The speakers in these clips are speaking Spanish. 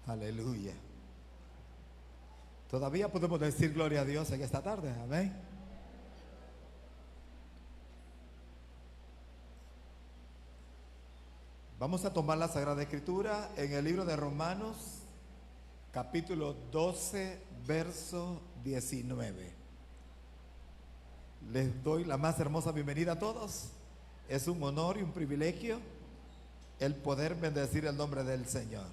Aleluya. Todavía podemos decir gloria a Dios en esta tarde. Amén. Vamos a tomar la Sagrada Escritura en el libro de Romanos, capítulo 12, verso 19. Les doy la más hermosa bienvenida a todos. Es un honor y un privilegio el poder bendecir el nombre del Señor.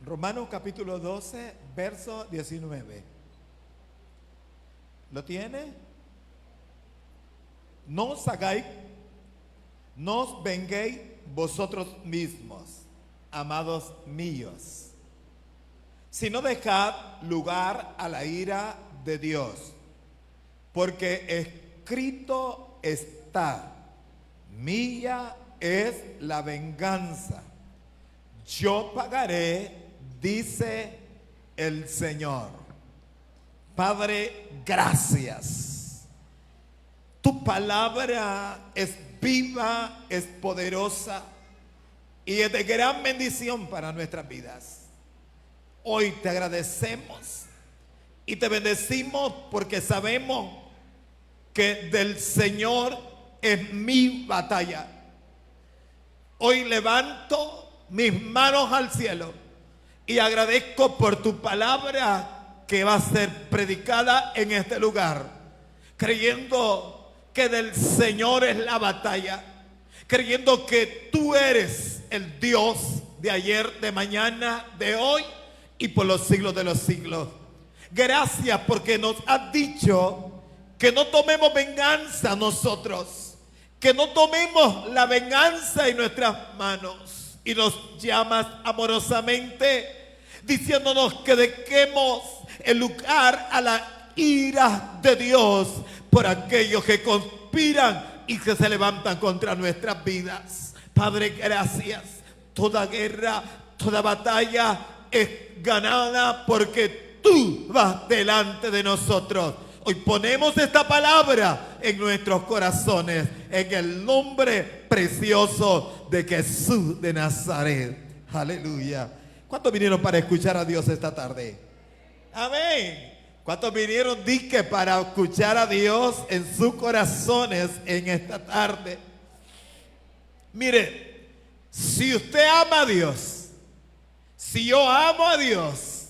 Romanos capítulo 12, verso 19. ¿Lo tiene? No os hagáis, no os venguéis vosotros mismos, amados míos, sino dejad lugar a la ira de Dios, porque escrito está: mía es la venganza, yo pagaré, dice el Señor. Padre, gracias. Tu palabra es viva, es poderosa y es de gran bendición para nuestras vidas. Hoy te agradecemos y te bendecimos porque sabemos que del Señor es mi batalla. Hoy levanto mis manos al cielo y agradezco por tu palabra que va a ser predicada en este lugar, creyendo que del Señor es la batalla, creyendo que tú eres el Dios de ayer, de mañana, de hoy y por los siglos de los siglos. Gracias porque nos has dicho que no tomemos venganza nosotros, que no tomemos la venganza en nuestras manos, y nos llamas amorosamente diciéndonos que dejemos el lugar a la ira de Dios por aquellos que conspiran y que se levantan contra nuestras vidas. Padre, gracias. Toda guerra, toda batalla es ganada porque tú vas delante de nosotros. Hoy ponemos esta palabra en nuestros corazones, en el nombre precioso de Jesús de Nazaret. Aleluya. ¿Cuántos vinieron para escuchar a Dios esta tarde? Amén. ¿Cuántos vinieron, dije, para escuchar a Dios en sus corazones en esta tarde? Mire, si usted ama a Dios, si yo amo a Dios,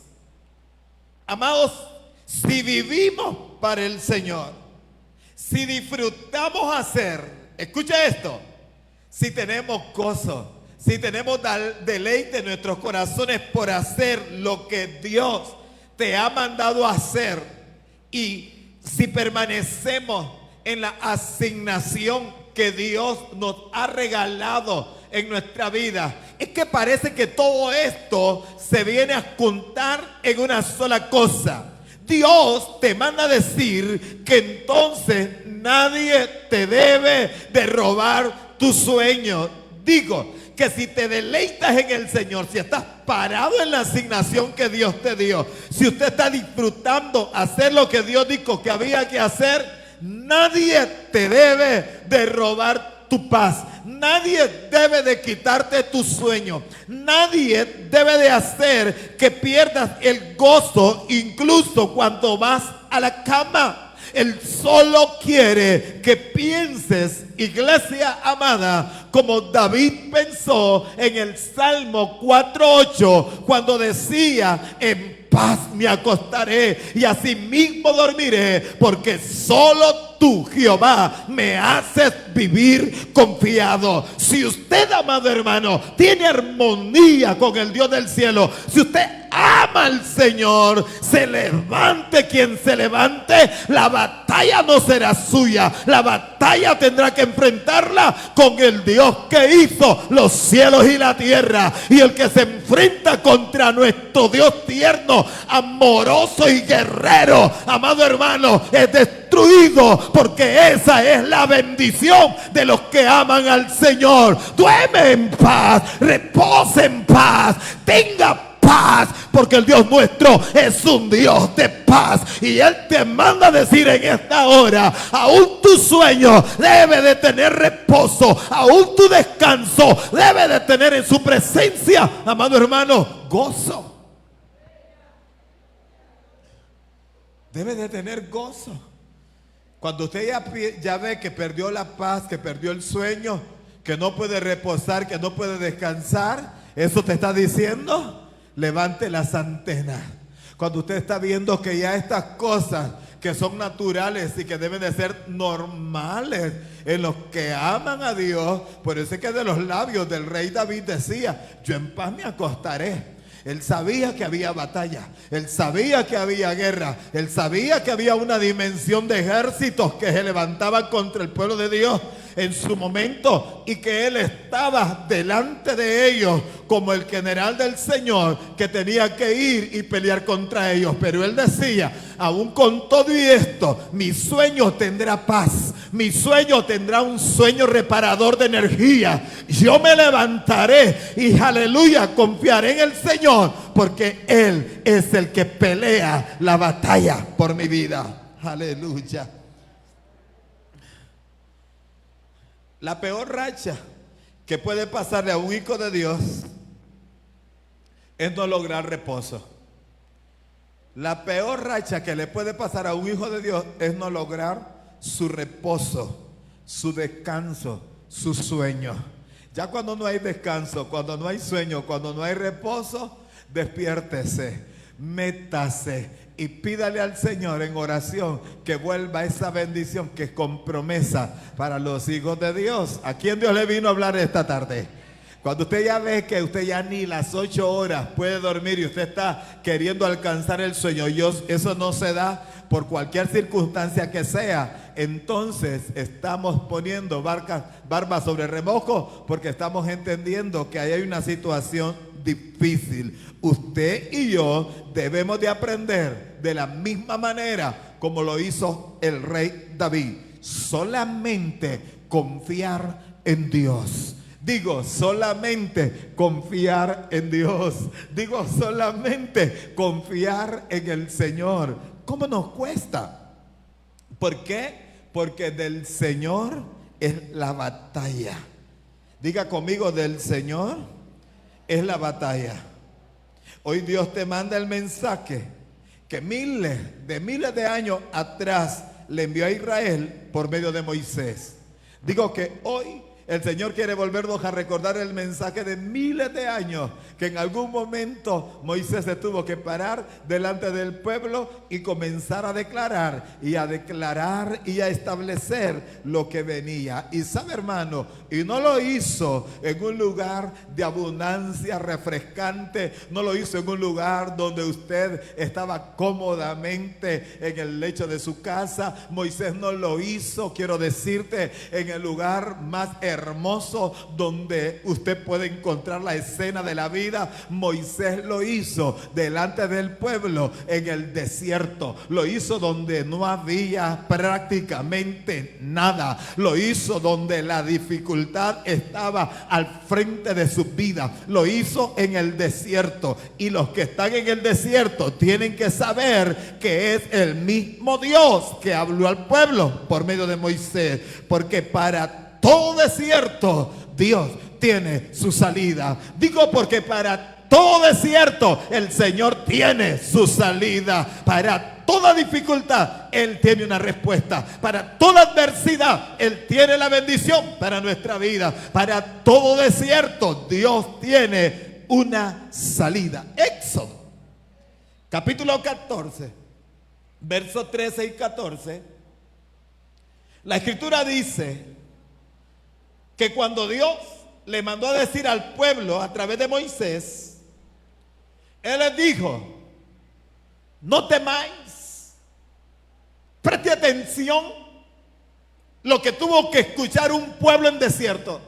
amados, si vivimos para el Señor, si disfrutamos hacer, escucha esto, si tenemos gozo, si tenemos deleite en nuestros corazones por hacer lo que Dios te ha mandado a hacer, y si permanecemos en la asignación que Dios nos ha regalado en nuestra vida, es que parece que todo esto se viene a juntar en una sola cosa. Dios te manda a decir que entonces nadie te debe de robar tu sueño. Digo, que si te deleitas en el Señor, si estás parado en la asignación que Dios te dio, si usted está disfrutando hacer lo que Dios dijo que había que hacer, nadie te debe de robar tu paz, nadie debe de quitarte tu sueño, nadie debe de hacer que pierdas el gozo incluso cuando vas a la cama. Él solo quiere que pienses, iglesia amada, como David pensó en el Salmo 4:8, cuando decía: en paz me acostaré y asimismo dormiré, porque solo tú, Jehová, me haces vivir confiado. Si usted, amado hermano, tiene armonía con el Dios del cielo, si usted ama al Señor, se levante quien se levante, la batalla no será suya, la batalla tendrá que enfrentarla con el Dios que hizo los cielos y la tierra. Y el que se enfrenta contra nuestro Dios tierno, amoroso y guerrero, amado hermano, es destruido, porque esa es la bendición de los que aman al Señor. Duerme en paz, repose en paz, tenga paz, porque el Dios nuestro es un Dios de paz. Y Él te manda a decir en esta hora: aún tu sueño debe de tener reposo, aún tu descanso debe de tener en su presencia, amado hermano, gozo. Debe de tener gozo. Cuando usted ya ve que perdió la paz, que perdió el sueño, que no puede reposar, que no puede descansar, eso te está diciendo: levante las antenas. Cuando usted está viendo que ya estas cosas que son naturales y que deben de ser normales en los que aman a Dios, por eso es que de los labios del rey David decía: yo en paz me acostaré. Él sabía que había batalla, él sabía que había guerra, él sabía que había una dimensión de ejércitos que se levantaban contra el pueblo de Dios en su momento, y que él estaba delante de ellos como el general del Señor que tenía que ir y pelear contra ellos. Pero él decía: aún con todo y esto, mi sueño tendrá paz, mi sueño tendrá un sueño reparador de energía. Yo me levantaré y aleluya, confiaré en el Señor, porque Él es el que pelea la batalla por mi vida. Aleluya. La peor racha que puede pasarle a un hijo de Dios es no lograr reposo. La peor racha que le puede pasar a un hijo de Dios es no lograr su reposo, su descanso, su sueño. Ya cuando no hay descanso, cuando no hay sueño, cuando no hay reposo, despiértese, métase y pídale al Señor en oración que vuelva esa bendición que es con promesa para los hijos de Dios. ¿A quién Dios le vino a hablar esta tarde? Cuando usted ya ve que usted ya ni las 8 horas puede dormir y usted está queriendo alcanzar el sueño, eso no se da por cualquier circunstancia que sea, entonces estamos poniendo barba sobre remojo, porque estamos entendiendo que ahí hay una situación difícil. Usted y yo debemos de aprender de la misma manera como lo hizo el rey David: solamente confiar en Dios. Digo, solamente confiar en Dios. Digo, solamente confiar en el Señor. ¿Cómo nos cuesta? ¿Por qué? Porque del Señor es la batalla. Diga conmigo: del Señor es la batalla. Hoy Dios te manda el mensaje que miles de años atrás le envió a Israel por medio de Moisés. Digo que hoy el Señor quiere volvernos a recordar el mensaje de miles de años, que en algún momento Moisés se tuvo que parar delante del pueblo y comenzar a declarar y a establecer lo que venía. Y sabe, hermano, y no lo hizo en un lugar de abundancia refrescante, no lo hizo en un lugar donde usted estaba cómodamente en el lecho de su casa. Moisés no lo hizo, quiero decirte, en el lugar más hermoso donde usted puede encontrar la escena de la vida. Moisés lo hizo delante del pueblo en el desierto. Lo hizo donde no había prácticamente nada. Lo hizo donde la dificultad estaba al frente de su vida. Lo hizo en el desierto. Y los que están en el desierto tienen que saber que es el mismo Dios que habló al pueblo por medio de Moisés, porque para todo desierto Dios tiene su salida. Digo, porque para todo desierto el Señor tiene su salida. Para toda dificultad Él tiene una respuesta. Para toda adversidad Él tiene la bendición para nuestra vida. Para todo desierto Dios tiene una salida. Éxodo capítulo 14 versos 13 y 14. La escritura dice que cuando Dios le mandó a decir al pueblo a través de Moisés, Él les dijo: no temáis. Preste atención lo que tuvo que escuchar un pueblo en desierto,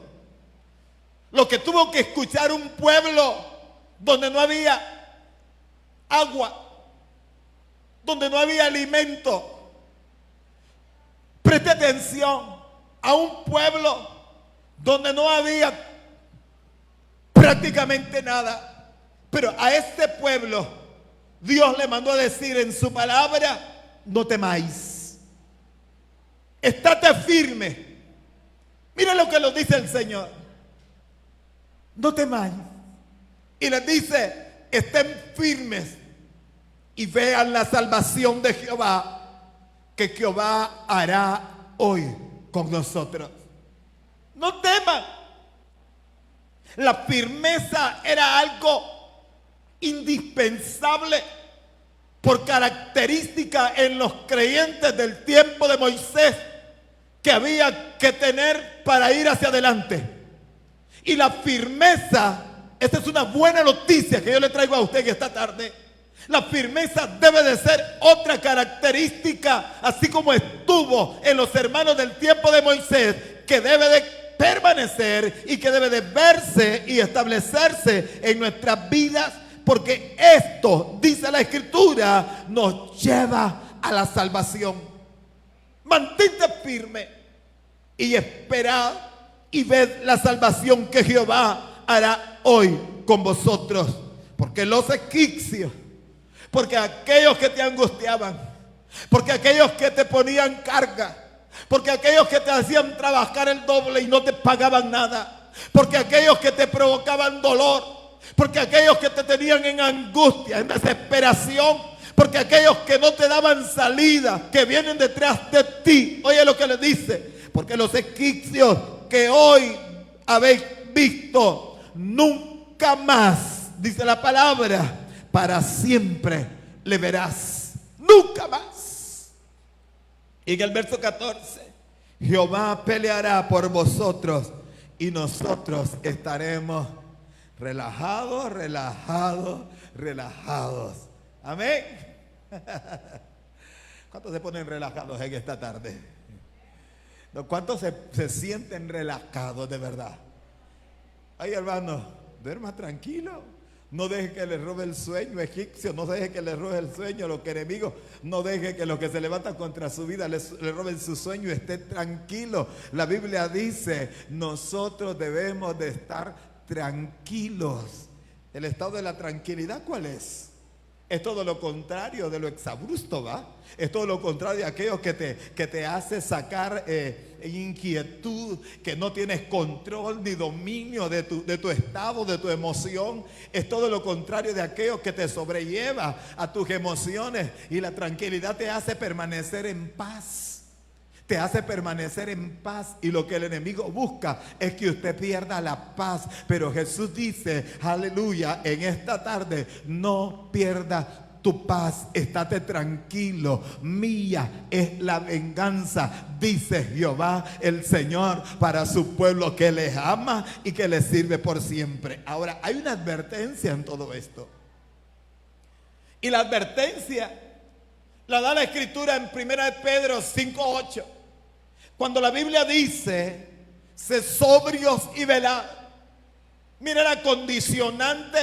lo que tuvo que escuchar un pueblo donde no había agua, donde no había alimento. Preste atención a un pueblo donde no había prácticamente nada. Pero a este pueblo Dios le mandó a decir en su palabra: no temáis, estate firme. Mira lo que nos dice el Señor: no temáis. Y les dice: estén firmes y vean la salvación de Jehová, que Jehová hará hoy con nosotros. No teman. La firmeza era algo indispensable por característica en los creyentes del tiempo de Moisés, que había que tener para ir hacia adelante. Y la firmeza, esta es una buena noticia que yo le traigo a usted esta tarde. La firmeza debe de ser otra característica, así como estuvo en los hermanos del tiempo de Moisés, que debe de permanecer y que debe de verse y establecerse en nuestras vidas, porque esto, dice la Escritura, nos lleva a la salvación. Mantente firme y esperad y ved la salvación que Jehová hará hoy con vosotros. Porque los egipcios, porque aquellos que te angustiaban, porque aquellos que te ponían carga, porque aquellos que te hacían trabajar el doble y no te pagaban nada, porque aquellos que te provocaban dolor, porque aquellos que te tenían en angustia, en desesperación, porque aquellos que no te daban salida, que vienen detrás de ti. Oye lo que le dice: porque los egipcios que hoy habéis visto, nunca más, dice la palabra, para siempre le verás. Nunca más. Y en el verso 14: Jehová peleará por vosotros y nosotros estaremos relajados, relajados, relajados. Amén. ¿Cuántos se ponen relajados en esta tarde? ¿Cuántos se sienten relajados de verdad? Ay, hermano, duerma tranquilo. No deje que le robe el sueño egipcio, no deje que le robe el sueño a los enemigos, no deje que los que se levantan contra su vida le roben su sueño. Esté tranquilo. La Biblia dice: nosotros debemos de estar tranquilos. El estado de la tranquilidad, ¿cuál es? Es todo lo contrario de lo exabrupto, ¿va? Es todo lo contrario de aquello que te hace sacar inquietud, que no tienes control ni dominio de tu estado, de tu emoción. Es todo lo contrario de aquello que te sobrelleva a tus emociones. Y la tranquilidad te hace permanecer en paz. Te hace permanecer en paz, y lo que el enemigo busca es que usted pierda la paz. Pero Jesús dice, aleluya, en esta tarde: no pierdas tu paz, estate tranquilo, mía es la venganza, dice Jehová el Señor, para su pueblo que les ama y que les sirve por siempre. Ahora, hay una advertencia en todo esto, y la advertencia la da la Escritura en 1 Pedro 5:8. Cuando la Biblia dice: sed sobrios y velad. Mira la condicionante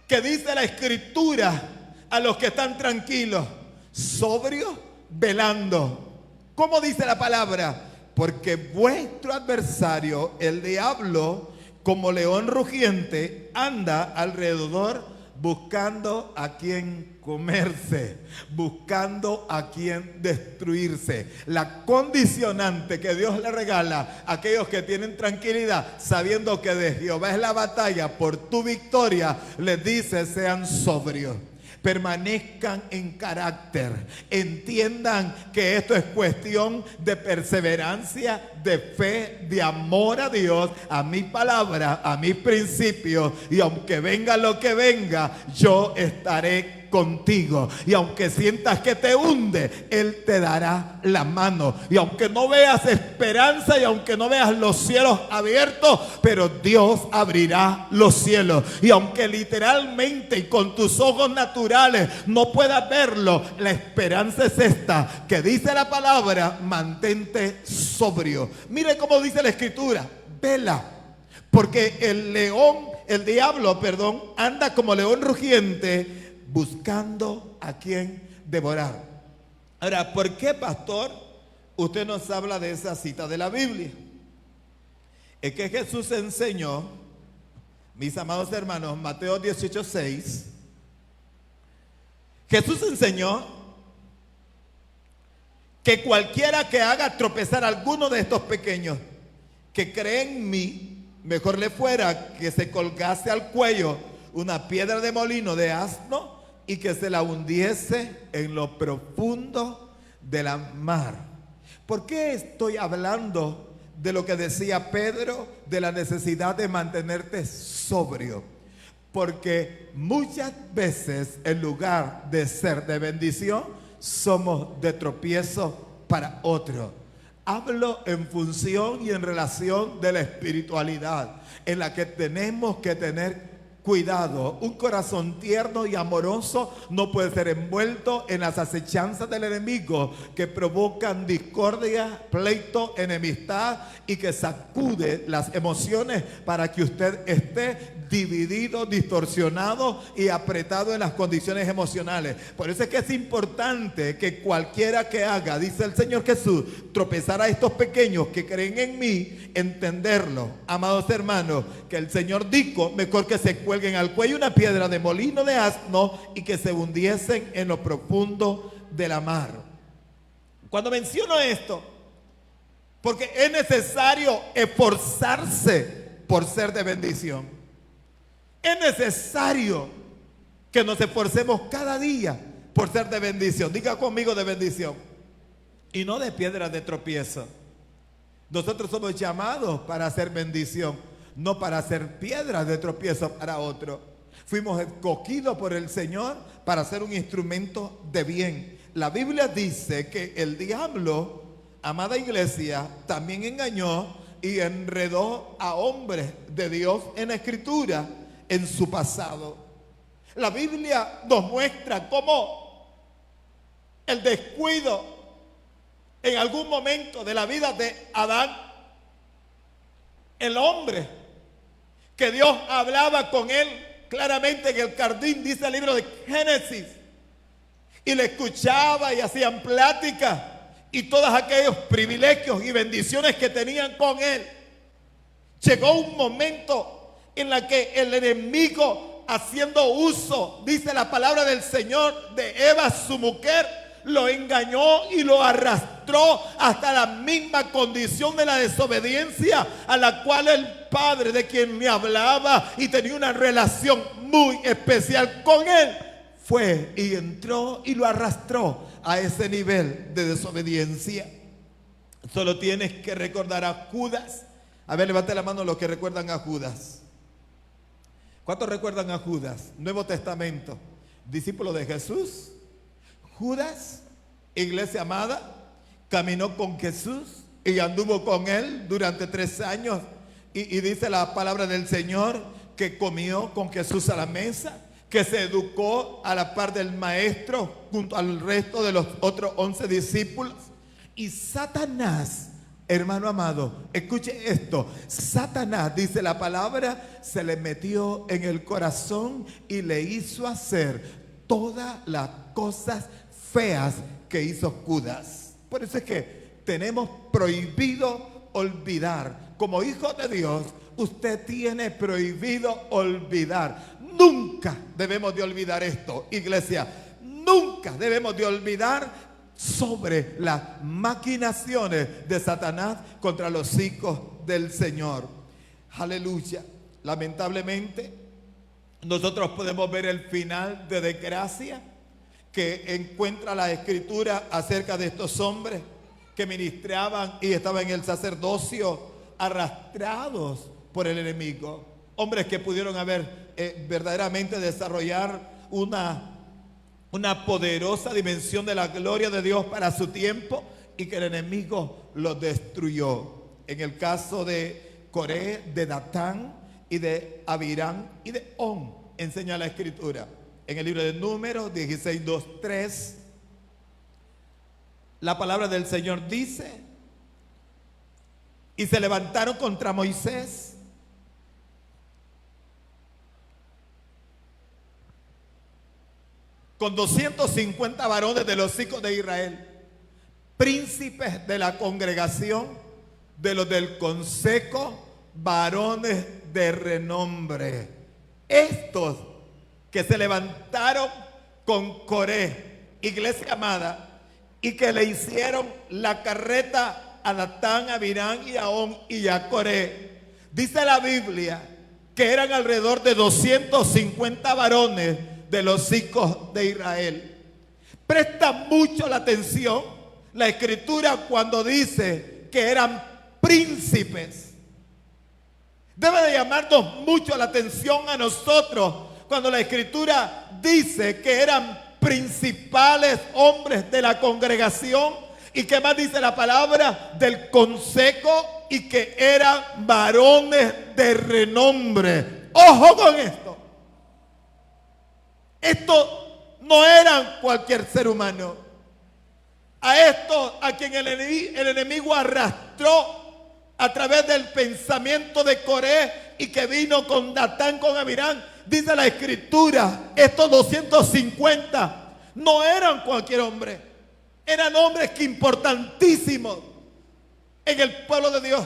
que dice la Escritura a los que están tranquilos: sobrios, velando. ¿Cómo dice la palabra? Porque vuestro adversario, el diablo, como león rugiente, anda alrededor buscando a quien comerse, buscando a quien destruirse. La condicionante que Dios le regala a aquellos que tienen tranquilidad, sabiendo que de Jehová es la batalla por tu victoria, les dice: sean sobrios, permanezcan en carácter, entiendan que esto es cuestión de perseverancia, de fe, de amor a Dios, a mi palabra, a mis principios, y aunque venga lo que venga, yo estaré contigo. Y aunque sientas que te hunde, Él te dará la mano. Y aunque no veas esperanza, y aunque no veas los cielos abiertos, pero Dios abrirá los cielos. Y aunque literalmente y con tus ojos naturales no puedas verlo, la esperanza es esta, que dice la palabra: mantente sobrio. Mire cómo dice la Escritura: vela, porque el diablo, anda como león rugiente, buscando a quien devorar. Ahora, ¿por qué, pastor, usted nos habla de esa cita de la Biblia? Es que Jesús enseñó Mis amados hermanos, Mateo 18:6, Jesús enseñó que cualquiera que haga tropezar a alguno de estos pequeños que creen en mí, mejor le fuera que se colgase al cuello una piedra de molino de asno y que se la hundiese en lo profundo de la mar. ¿Por qué estoy hablando de lo que decía Pedro, de la necesidad de mantenerte sobrio? Porque muchas veces, en lugar de ser de bendición, somos de tropiezo para otros. Hablo en función y en relación de la espiritualidad, en la que tenemos que tener cuidado. Un corazón tierno y amoroso no puede ser envuelto en las acechanzas del enemigo que provocan discordia, pleito, enemistad y que sacude las emociones para que usted esté dividido, distorsionado y apretado en las condiciones emocionales. Por eso es que es importante que cualquiera que haga, dice el Señor Jesús, tropezar a estos pequeños que creen en mí, entenderlo, amados hermanos, que el Señor dijo, mejor que se cuelguen al cuello una piedra de molino de asno y que se hundiesen en lo profundo de la mar. Cuando menciono esto, porque es necesario esforzarse por ser de bendición. Es necesario que nos esforcemos cada día por ser de bendición. Diga conmigo, de bendición. Y no de piedra de tropiezo. Nosotros somos llamados para hacer bendición, no para hacer piedras de tropiezo para otro. Fuimos escogidos por el Señor para ser un instrumento de bien. La Biblia dice que el diablo, amada iglesia, también engañó y enredó a hombres de Dios en la Escritura en su pasado. La Biblia nos muestra cómo el descuido en algún momento de la vida de Adán, el hombre que Dios hablaba con él claramente en el jardín, dice el libro de Génesis, y le escuchaba y hacían plática y todos aquellos privilegios y bendiciones que tenían con él. Llegó un momento en la que el enemigo, haciendo uso, dice la palabra del Señor, de Eva, su mujer, lo engañó y lo arrastró hasta la misma condición de la desobediencia a la cual el padre de quien me hablaba y tenía una relación muy especial con él, fue y entró y lo arrastró a ese nivel de desobediencia. Solo tienes que recordar a Judas. A ver, levante la mano los que recuerdan a Judas. ¿Cuántos recuerdan a Judas? Nuevo Testamento, discípulo de Jesús. Judas, iglesia amada, caminó con Jesús y anduvo con él durante 3 años. Y dice la palabra del Señor que comió con Jesús a la mesa, que se educó a la par del maestro junto al resto de los otros 11 discípulos. Y Satanás, hermano amado, escuche esto. Satanás, dice la palabra, se le metió en el corazón y le hizo hacer todas las cosas feas que hizo Judas. Por eso es que tenemos prohibido olvidar. Como hijo de Dios, usted tiene prohibido olvidar. Nunca debemos de olvidar esto, iglesia. Nunca debemos de olvidar sobre las maquinaciones de Satanás contra los hijos del Señor. Aleluya. Lamentablemente, nosotros podemos ver el final de desgracia que encuentra la Escritura acerca de estos hombres que ministraban y estaban en el sacerdocio, arrastrados por el enemigo. Hombres que pudieron haber verdaderamente desarrollar una poderosa dimensión de la gloria de Dios para su tiempo y que el enemigo los destruyó. En el caso de Coré, de Datán y de Abirán y de On, enseña la Escritura. En el libro de Números 16, 2, 3, la palabra del Señor dice: y se levantaron contra Moisés con 250 varones de los hijos de Israel, príncipes de la congregación, de los del consejo, varones de renombre. Estos que se levantaron con Coré, iglesia amada, y que le hicieron la carreta a Datán, a Abiram y a On y a Coré. Dice la Biblia que eran alrededor de 250 varones de los hijos de Israel. Presta mucho la atención la escritura cuando dice que eran príncipes. Debe de llamarnos mucho la atención a nosotros cuando la escritura dice que eran principales hombres de la congregación y que más dice la palabra del consejo y que eran varones de renombre. Ojo con esto. Estos no eran cualquier ser humano. A estos a quien el enemigo arrastró a través del pensamiento de Coré y que vino con Datán, con Abiram, dice la escritura, estos 250 no eran cualquier hombre, eran hombres que importantísimos en el pueblo de Dios.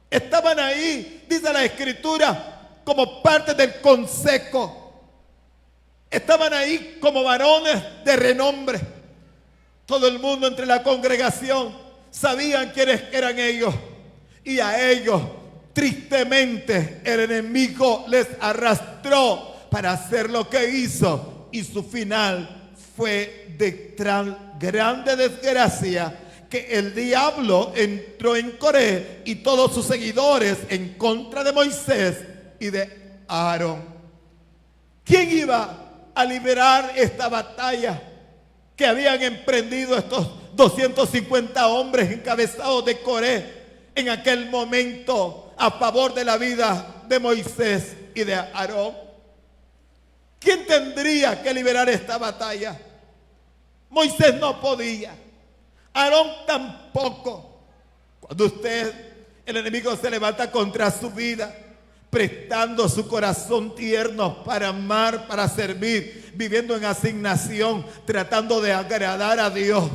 Estaban ahí, dice la escritura, como parte del consejo. Estaban ahí como varones de renombre. Todo el mundo entre la congregación sabían quiénes eran ellos. Y a ellos, tristemente, el enemigo les arrastró para hacer lo que hizo. Y su final fue de tan grande desgracia que el diablo entró en Coré y todos sus seguidores en contra de Moisés y de Aarón. ¿Quién iba a liberar esta batalla que habían emprendido estos 250 hombres encabezados de Coré en aquel momento a favor de la vida de Moisés y de Aarón? ¿Quién tendría que liberar esta batalla? Moisés no podía, Aarón tampoco. Cuando el enemigo se levanta contra su vida, prestando su corazón tierno para amar, para servir, viviendo en asignación, tratando de agradar a Dios,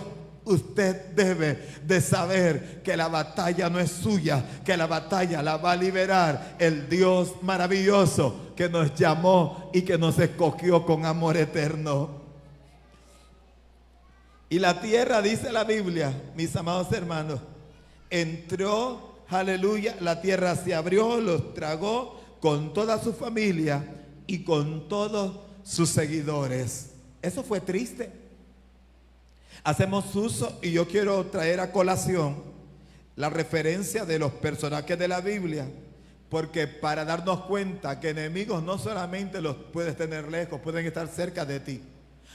usted debe de saber que la batalla no es suya, que la batalla la va a liberar el Dios maravilloso que nos llamó y que nos escogió con amor eterno. Y la tierra, dice la Biblia, mis amados hermanos, entró, aleluya, la tierra se abrió, los tragó con toda su familia y con todos sus seguidores. Eso fue triste. Hacemos uso, y yo quiero traer a colación la referencia de los personajes de la Biblia, porque para darnos cuenta que enemigos no solamente los puedes tener lejos, pueden estar cerca de ti.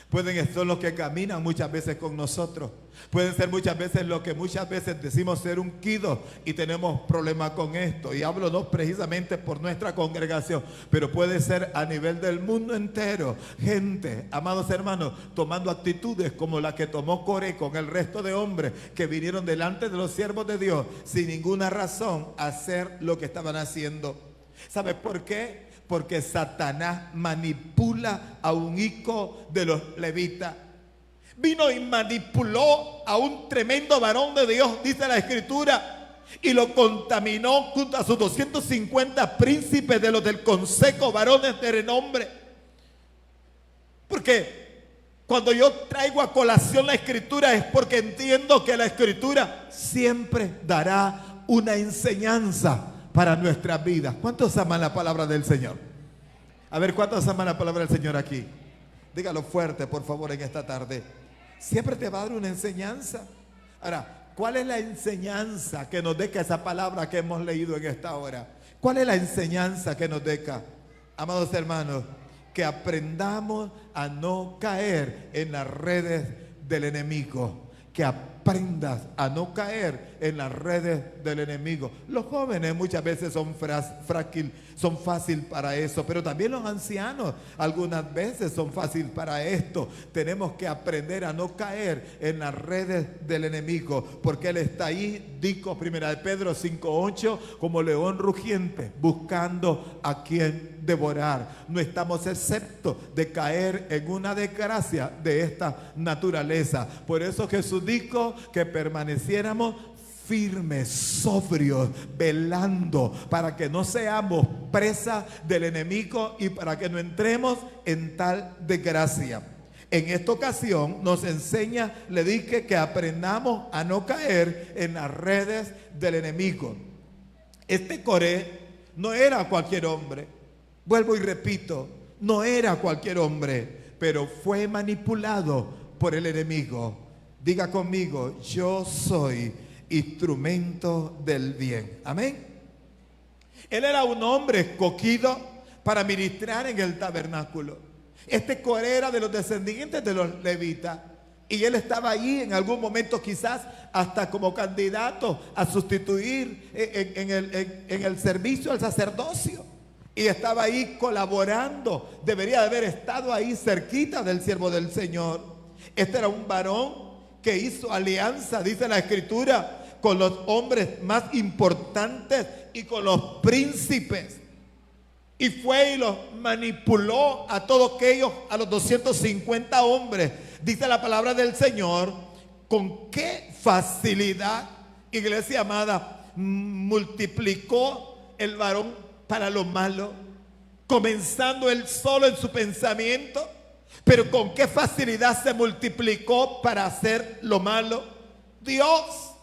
Pueden ser los que caminan muchas veces con nosotros. Pueden ser muchas veces lo que muchas veces decimos ser ungidos y tenemos problemas con esto. Y hablo no precisamente por nuestra congregación, pero puede ser a nivel del mundo entero. Gente, amados hermanos, tomando actitudes como la que tomó Coré con el resto de hombres que vinieron delante de los siervos de Dios sin ninguna razón a hacer lo que estaban haciendo. ¿Sabe por qué? Porque Satanás manipula a un hijo de los levitas. Vino y manipuló a un tremendo varón de Dios, dice la escritura, y lo contaminó junto a sus 250 príncipes de los del consejo, varones de renombre. Porque cuando yo traigo a colación la escritura es porque entiendo que la escritura siempre dará una enseñanza para nuestras vidas. ¿Cuántos aman la palabra del Señor? A ver, ¿cuántos aman la palabra del Señor aquí? Dígalo fuerte, por favor, en esta tarde. Siempre te va a dar una enseñanza. Ahora, ¿cuál es la enseñanza que nos deja esa palabra que hemos leído en esta hora? ¿Cuál es la enseñanza que nos deja? Amados hermanos, que aprendamos a no caer en las redes del enemigo. Que aprendas a no caer en las redes del enemigo. Los jóvenes muchas veces son fácil para eso, pero también los ancianos algunas veces son fácil para esto. Tenemos que aprender a no caer en las redes del enemigo, porque él está ahí, dijo 1 Pedro 5:8, como león rugiente, buscando a quien devorar. No estamos exceptos de caer en una desgracia de esta naturaleza. Por eso Jesús dijo que permaneciéramos firmes, sobrios, velando para que no seamos presa del enemigo y para que no entremos en tal desgracia. En esta ocasión nos enseña, le dije que aprendamos a no caer en las redes del enemigo. Este Coré no era cualquier hombre, vuelvo y repito, no era cualquier hombre, pero fue manipulado por el enemigo. Diga conmigo, yo soy instrumento del bien. Amén. Él era un hombre escogido para ministrar en el tabernáculo. Este Coré era de los descendientes de los levitas. Y él estaba ahí en algún momento, quizás hasta como candidato a sustituir en el servicio al sacerdocio. Y estaba ahí colaborando. Debería de haber estado ahí cerquita del siervo del Señor. Este era un varón que hizo alianza, dice la Escritura, con los hombres más importantes y con los príncipes. Y fue y los manipuló a todos aquellos, a los 250 hombres. Dice la palabra del Señor, con qué facilidad, iglesia amada, multiplicó el varón para lo malo, comenzando él solo en su pensamiento, pero con qué facilidad se multiplicó para hacer lo malo. Dios,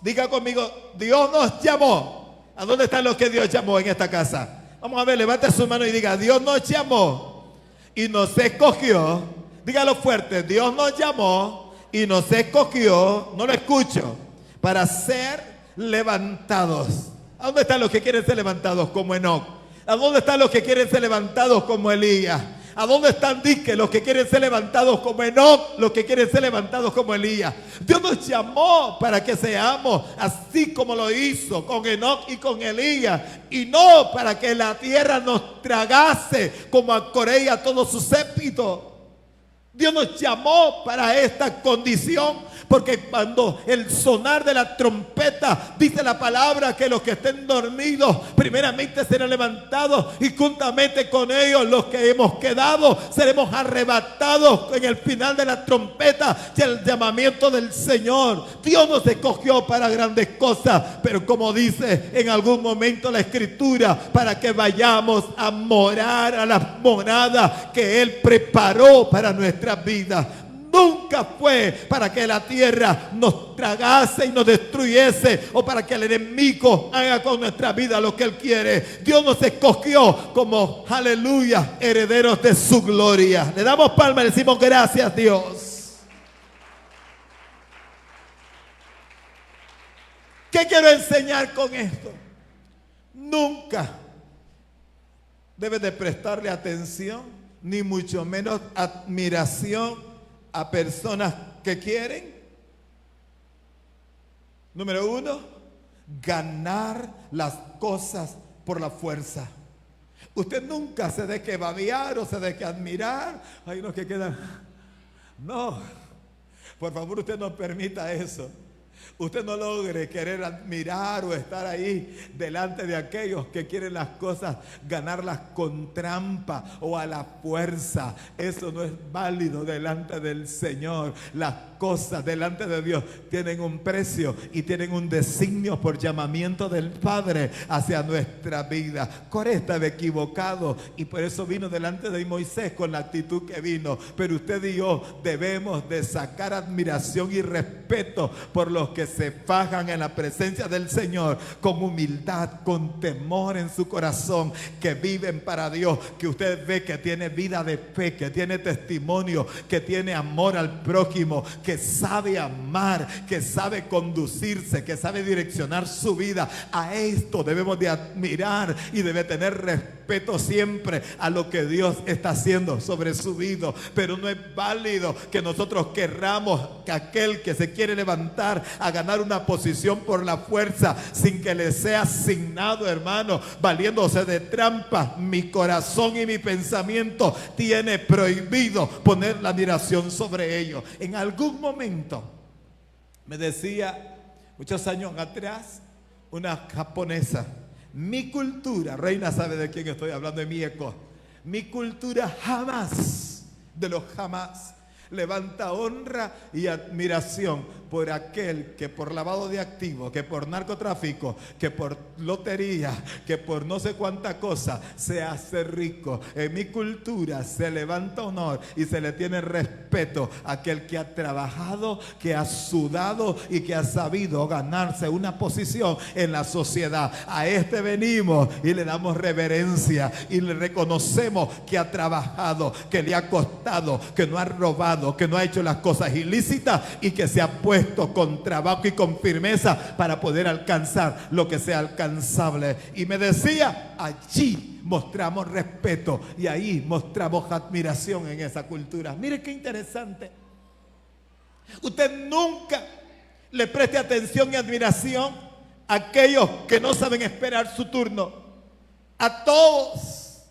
diga conmigo, Dios nos llamó. ¿A dónde están los que Dios llamó en esta casa? Vamos a ver, levante su mano y diga, Dios nos llamó y nos escogió. Dígalo fuerte, Dios nos llamó y nos escogió, no lo escucho, para ser levantados. ¿A dónde están los que quieren ser levantados como Enoc? ¿A dónde están los que quieren ser levantados como Elías? ¿A dónde están, dique, los que quieren ser levantados como Enoc, los que quieren ser levantados como Elías? Dios nos llamó para que seamos así como lo hizo con Enoc y con Elías, y no para que la tierra nos tragase como a Coré y a todo su séquito. Dios nos llamó para esta condición, porque cuando el sonar de la trompeta, dice la palabra que los que estén dormidos primeramente serán levantados, y juntamente con ellos los que hemos quedado seremos arrebatados en el final de la trompeta y el llamamiento del Señor. Dios nos escogió para grandes cosas, pero como dice en algún momento la Escritura, para que vayamos a morar a las moradas que Él preparó para nuestra vida. Nunca fue para que la tierra nos tragase y nos destruyese, o para que el enemigo haga con nuestra vida lo que él quiere. Dios nos escogió como, aleluya, herederos de su gloria. Le damos palmas y decimos gracias, Dios. ¿Qué quiero enseñar con esto? Nunca debes de prestarle atención, ni mucho menos admiración a personas que quieren, número uno, ganar las cosas por la fuerza. Usted nunca se deje babear o se deje admirar. Hay unos que quedan, no, por favor, usted no permita eso. Usted no logre querer admirar o estar ahí delante de aquellos que quieren las cosas, ganarlas con trampa o a la fuerza. Eso no es válido delante del Señor. Las cosas delante de Dios tienen un precio y tienen un designio por llamamiento del Padre hacia nuestra vida. Coré estaba equivocado y por eso vino delante de Moisés con la actitud que vino. Pero usted y yo debemos de sacar admiración y respeto por los que se fajan en la presencia del Señor con humildad, con temor en su corazón, que viven para Dios, que usted ve que tiene vida de fe, que tiene testimonio, que tiene amor al prójimo, que sabe amar, que sabe conducirse, que sabe direccionar su vida. A esto debemos de admirar y debe tener respeto siempre a lo que Dios está haciendo sobre su vida. Pero no es válido que nosotros querramos que aquel que se quiere levantar a ganar una posición por la fuerza sin que le sea asignado, hermano, valiéndose de trampa. Mi corazón y mi pensamiento tiene prohibido poner la admiración sobre ellos. En algún momento me decía, muchos años atrás, una japonesa, mi cultura, Reina sabe de quién estoy hablando, de mi eco, mi cultura jamás, de los jamás, levanta honra y admiración por aquel que por lavado de activos, que por narcotráfico, que por lotería, que por no sé cuánta cosa se hace rico. En mi cultura se levanta honor y se le tiene respeto a aquel que ha trabajado, que ha sudado y que ha sabido ganarse una posición en la sociedad. A este venimos y le damos reverencia y le reconocemos que ha trabajado, que le ha costado, que no ha robado, que no ha hecho las cosas ilícitas y que se ha puesto con trabajo y con firmeza para poder alcanzar lo que sea alcanzable. Y me decía, allí mostramos respeto y ahí mostramos admiración en esa cultura. Mire qué interesante. Usted nunca le preste atención y admiración a aquellos que no saben esperar su turno. A todos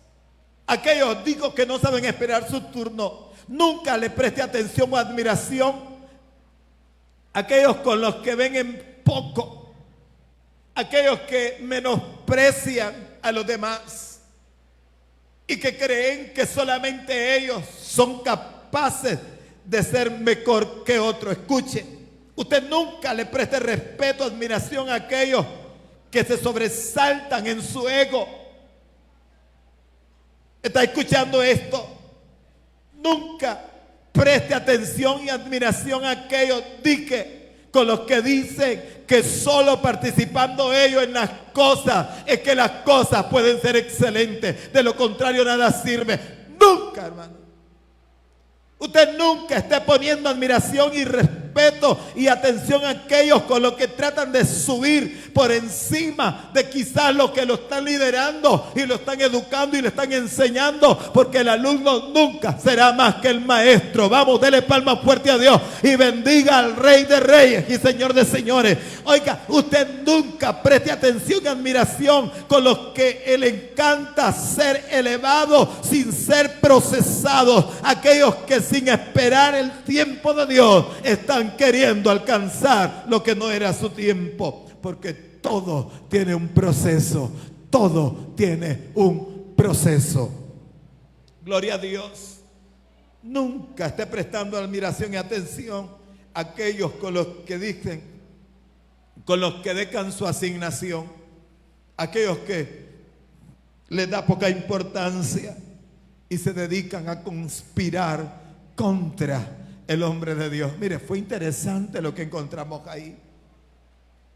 aquellos, digo, que no saben esperar su turno, nunca le preste atención o admiración a aquellos con los que ven en poco, aquellos que menosprecian a los demás y que creen que solamente ellos son capaces de ser mejor que otros. Escuche, usted nunca le preste respeto, admiración a aquellos que se sobresaltan en su ego. ¿Está escuchando esto? Nunca preste atención y admiración a aquellos con los que dicen que solo participando ellos en las cosas es que las cosas pueden ser excelentes. De lo contrario, nada sirve. Nunca, hermano. Usted nunca esté poniendo admiración y respeto y atención a aquellos con los que tratan de subir por encima de quizás los que lo están liderando y lo están educando y le están enseñando, porque el alumno nunca será más que el maestro. Vamos, dele palmas fuerte a Dios y bendiga al Rey de Reyes y Señor de Señores. Oiga, usted nunca preste atención y admiración con los que le encanta ser elevados sin ser procesados, aquellos que sin esperar el tiempo de Dios están queriendo alcanzar lo que no era su tiempo, porque todo tiene un proceso, todo tiene un proceso. Gloria a Dios. Nunca esté prestando admiración y atención a aquellos con los que dicen, con los que dejan su asignación, aquellos que les da poca importancia y se dedican a conspirar contra el hombre de Dios. Mire, fue interesante lo que encontramos ahí.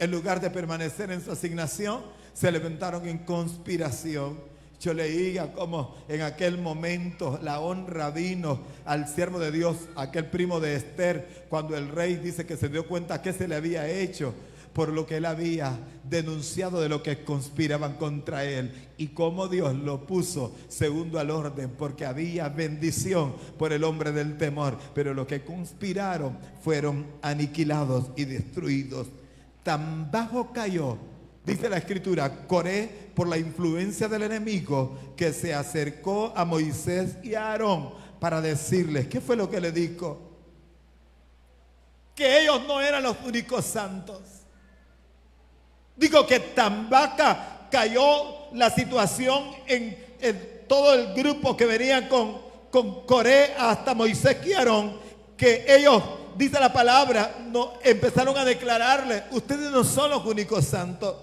En lugar de permanecer en su asignación, se levantaron en conspiración. Yo leía cómo en aquel momento la honra vino al siervo de Dios, aquel primo de Esther, cuando el rey dice que se dio cuenta que se le había hecho por lo que él había denunciado de lo que conspiraban contra él, y cómo Dios lo puso segundo al orden, porque había bendición por el hombre del temor, pero los que conspiraron fueron aniquilados y destruidos. Tan bajo cayó, dice la escritura, Coré, por la influencia del enemigo, que se acercó a Moisés y a Aarón para decirles, ¿qué fue lo que le dijo? Que ellos no eran los únicos santos. Digo que tan baja cayó la situación en todo el grupo que venía con Coré hasta Moisés y Aarón, que ellos, dice la palabra, no, empezaron a declararle, ustedes no son los únicos santos,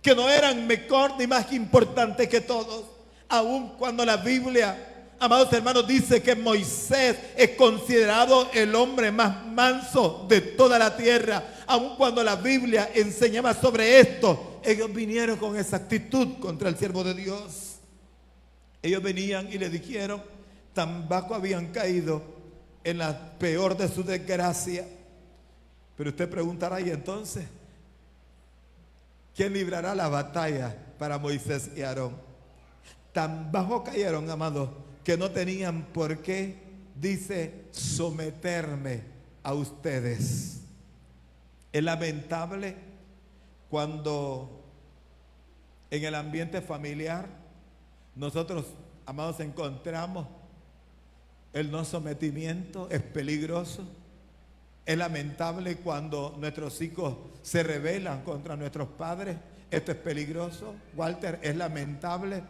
que no eran mejor ni más importantes que todos, aun cuando la Biblia, amados hermanos, dice que Moisés es considerado el hombre más manso de toda la tierra. Aun cuando la Biblia enseñaba sobre esto, ellos vinieron con esa actitud contra el siervo de Dios. Ellos venían y le dijeron, tan bajo habían caído en la peor de su desgracia. Pero usted preguntará, ¿y entonces quién librará la batalla para Moisés y Aarón? Tan bajo cayeron, amados, que no tenían por qué, dice, someterme a ustedes. Es lamentable cuando en el ambiente familiar nosotros, amados, encontramos el no sometimiento. Es peligroso. Es lamentable cuando nuestros hijos se rebelan contra nuestros padres. Esto es peligroso. Walter, es lamentable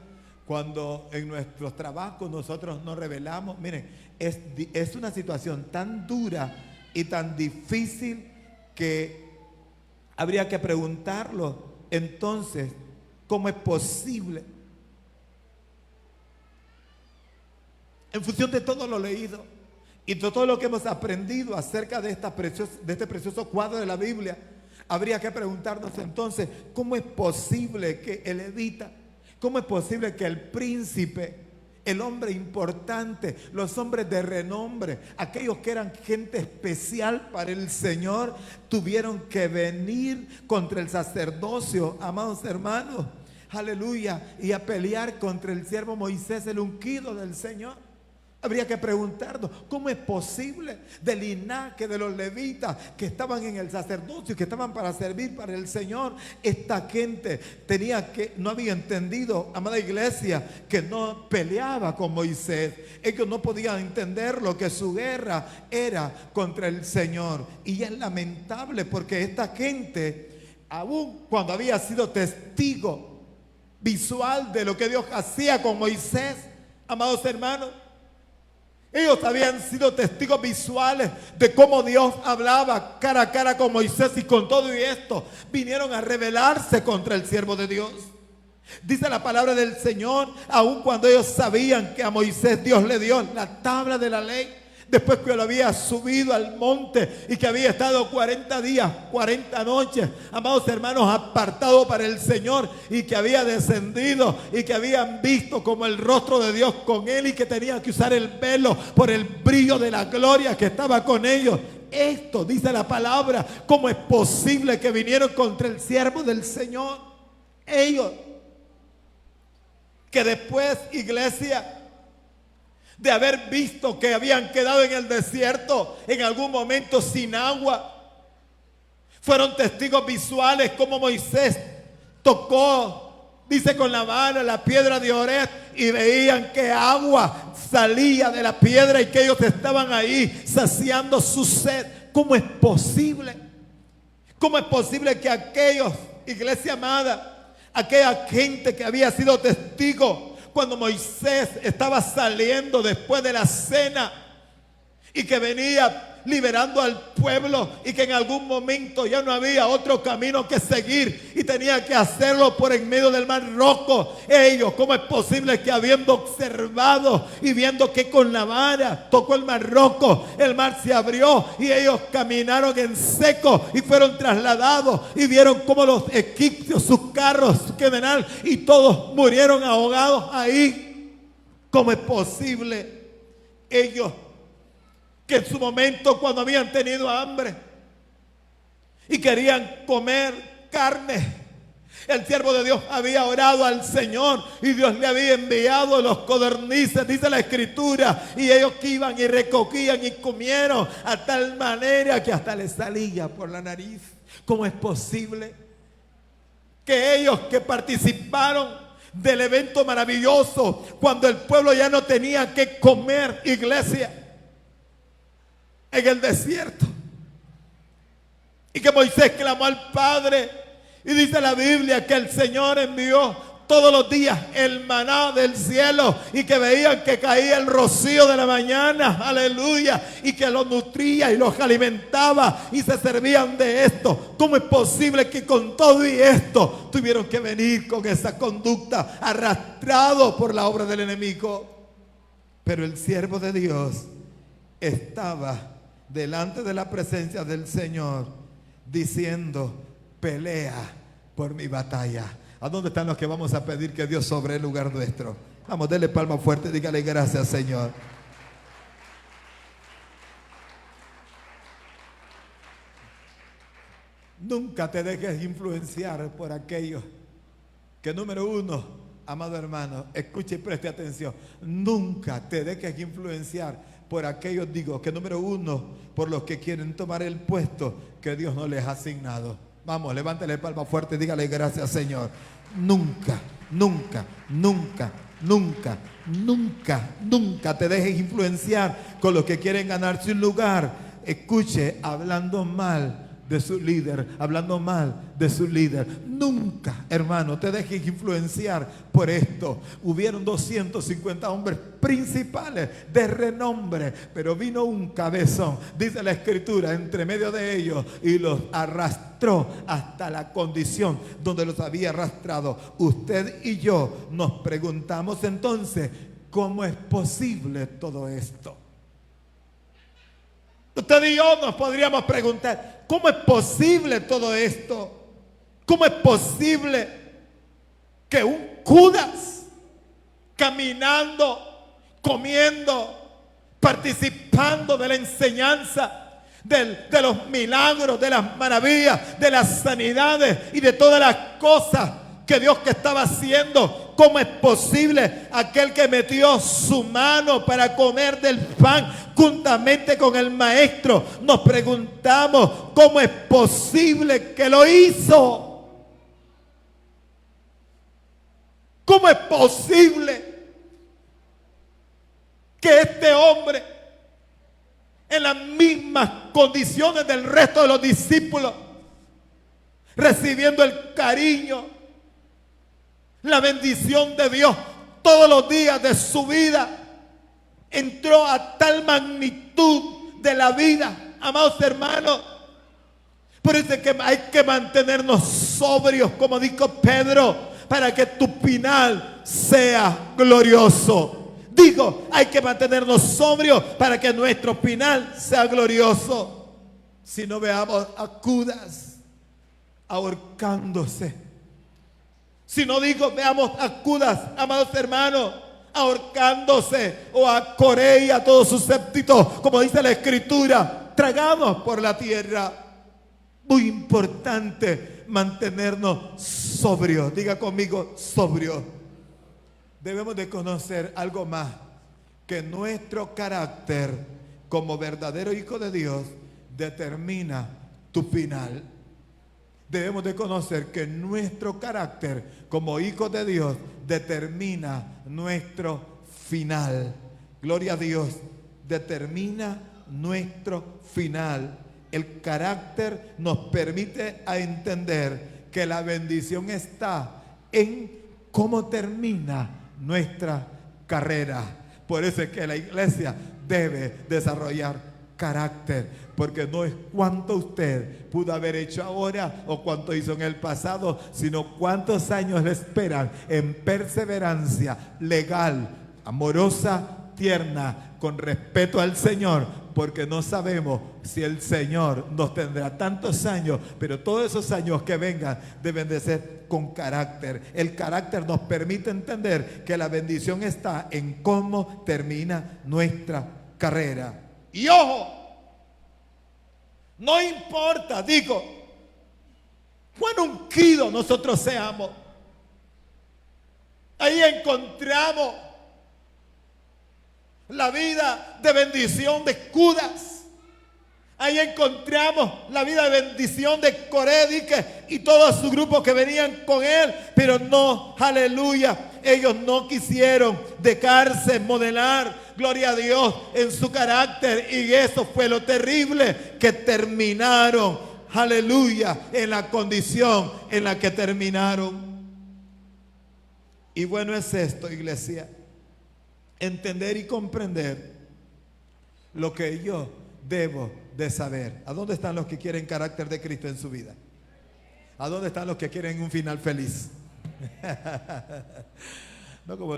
Cuando en nuestros trabajos nosotros nos rebelamos, miren, es una situación tan dura y tan difícil que habría que preguntarlo. Entonces, ¿cómo es posible? En función de todo lo leído y de todo lo que hemos aprendido acerca de este precioso cuadro de la Biblia, habría que preguntarnos entonces, ¿cómo es posible que el levita, cómo es posible que el príncipe, el hombre importante, los hombres de renombre, aquellos que eran gente especial para el Señor, tuvieron que venir contra el sacerdocio, amados hermanos, aleluya, y a pelear contra el siervo Moisés, el ungido del Señor? Habría que preguntarnos, ¿cómo es posible del linaje de los levitas que estaban en el sacerdocio, que estaban para servir para el Señor? Esta gente no había entendido, amada iglesia, que no peleaba con Moisés. Ellos no podían entender lo que su guerra era contra el Señor. Y es lamentable porque esta gente, aún cuando había sido testigo visual de lo que Dios hacía con Moisés, amados hermanos, ellos habían sido testigos visuales de cómo Dios hablaba cara a cara con Moisés, y con todo y esto vinieron a rebelarse contra el siervo de Dios. Dice la palabra del Señor, aun cuando ellos sabían que a Moisés Dios le dio la tabla de la ley, después que lo había subido al monte y que había estado 40 días, 40 noches, amados hermanos, apartado para el Señor, y que había descendido y que habían visto como el rostro de Dios con él, y que tenía que usar el velo por el brillo de la gloria que estaba con ellos. Esto dice la palabra, ¿cómo es posible que vinieron contra el siervo del Señor? Ellos, que después, iglesia, de haber visto que habían quedado en el desierto en algún momento sin agua, fueron testigos visuales como Moisés tocó, dice, con la mano la piedra de Oreb, y veían que agua salía de la piedra y que ellos estaban ahí saciando su sed. ¿Cómo es posible? ¿Cómo es posible que aquellos, iglesia amada, aquella gente que había sido testigo cuando Moisés estaba saliendo después de la cena y que venía liberando al pueblo, y que en algún momento ya no había otro camino que seguir y tenía que hacerlo por en medio del mar rojo? Ellos, ¿cómo es posible que habiendo observado y viendo que con la vara tocó el mar rojo, el mar se abrió y ellos caminaron en seco y fueron trasladados, y vieron cómo los egipcios, sus carros, su quemenal, y todos murieron ahogados ahí? ¿Cómo es posible? Ellos, que en su momento, cuando habían tenido hambre y querían comer carne, el siervo de Dios había orado al Señor y Dios le había enviado los codornices, dice la escritura, y ellos que iban y recogían y comieron a tal manera que hasta les salía por la nariz. ¿Cómo es posible que ellos, que participaron del evento maravilloso cuando el pueblo ya no tenía que comer, iglesia, en el desierto, y que Moisés clamó al Padre, y dice la Biblia que el Señor envió todos los días el maná del cielo, y que veían que caía el rocío de la mañana, aleluya, y que los nutría y los alimentaba y se servían de esto? ¿Cómo es posible que con todo y esto tuvieron que venir con esa conducta, arrastrado por la obra del enemigo? Pero el siervo de Dios estaba delante de la presencia del Señor diciendo: pelea por mi batalla. ¿A dónde están los que vamos a pedir que Dios sobre el lugar nuestro? Vamos, denle palma fuerte, dígale gracias, Señor. Nunca te dejes influenciar por aquellos que, número uno, amado hermano, escuche y preste atención, nunca te dejes influenciar por aquellos, que número uno, por los que quieren tomar el puesto que Dios no les ha asignado. Vamos, levántale palma fuerte, dígale gracias, Señor. Nunca, nunca, nunca, nunca, nunca, nunca te dejes influenciar con los que quieren ganarse un lugar. Escuche, hablando mal de su líder, hablando mal de su líder. Nunca, hermano, te dejes influenciar por esto. Hubieron 250 hombres principales de renombre, pero vino un cabezón, dice la escritura, entre medio de ellos y los arrastró hasta la condición donde los había arrastrado. Usted y yo nos preguntamos entonces, ¿cómo es posible todo esto? Usted y yo nos podríamos preguntar, ¿cómo es posible todo esto? ¿Cómo es posible que un Judas, caminando, comiendo, participando de la enseñanza, de los milagros, de las maravillas, de las sanidades y de todas las cosas que Dios que estaba haciendo, ¿cómo es posible aquel que metió su mano para comer del pan juntamente con el maestro? Nos preguntamos, ¿cómo es posible que lo hizo? ¿Cómo es posible que este hombre, en las mismas condiciones del resto de los discípulos, recibiendo el cariño, la bendición de Dios todos los días de su vida, entró a tal magnitud de la vida, amados hermanos? Por eso es que hay que mantenernos sobrios, como dijo Pedro, para que tu final sea glorioso. Digo, hay que mantenernos sobrios para que nuestro final sea glorioso. Si no, veamos a Judas ahorcándose. Si no, digo, veamos a Judas, amados hermanos, ahorcándose, o a Coré y a todos sus séptitos, como dice la escritura, tragados por la tierra. Muy importante mantenernos sobrios. Diga conmigo, sobrios. Debemos de conocer algo más, que nuestro carácter como verdadero hijo de Dios determina tu final. Debemos de conocer que nuestro carácter como hijos de Dios determina nuestro final. Gloria a Dios, determina nuestro final. El carácter nos permite a entender que la bendición está en cómo termina nuestra carrera. Por eso es que la iglesia debe desarrollar carácter, porque no es cuánto usted pudo haber hecho ahora o cuánto hizo en el pasado, sino cuántos años le esperan en perseverancia legal, amorosa, tierna, con respeto al Señor, porque no sabemos si el Señor nos tendrá tantos años, pero todos esos años que vengan deben de ser con carácter. El carácter nos permite entender que la bendición está en cómo termina nuestra carrera. Y ojo, no importa, digo, cuán ungidos nosotros seamos, ahí encontramos la vida de bendición de Judas. Ahí encontramos la vida de bendición de Coré y todo su grupo que venían con él, pero no, aleluya, ellos no quisieron dejarse modelar, gloria a Dios, en su carácter, y eso fue lo terrible, que terminaron, aleluya, en la condición en la que terminaron. Y bueno es esto, iglesia, entender y comprender lo que yo debo de saber. ¿A dónde están los que quieren carácter de Cristo en su vida? ¿A dónde están los que quieren un final feliz? No como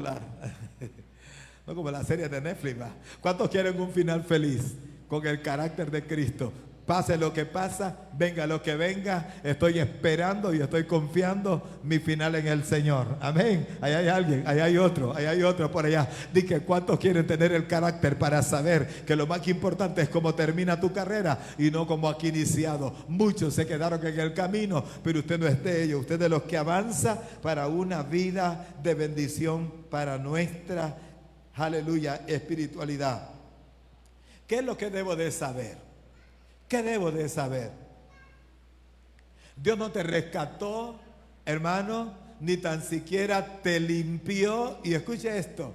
la serie de Netflix, ¿va? ¿Cuántos quieren un final feliz con el carácter de Cristo? Pase lo que pasa, venga lo que venga, estoy esperando y estoy confiando mi final en el Señor. Amén. Ahí hay alguien, ahí hay otro por allá. Dije, ¿cuántos quieren tener el carácter para saber que lo más importante es cómo termina tu carrera y no cómo ha iniciado? Muchos se quedaron en el camino, pero usted no es de ellos. Usted es de los que avanza para una vida de bendición para nuestra, aleluya, espiritualidad. ¿Qué es lo que debo de saber? ¿Qué debo de saber? Dios no te rescató, hermano, ni tan siquiera te limpió. Y escuche esto,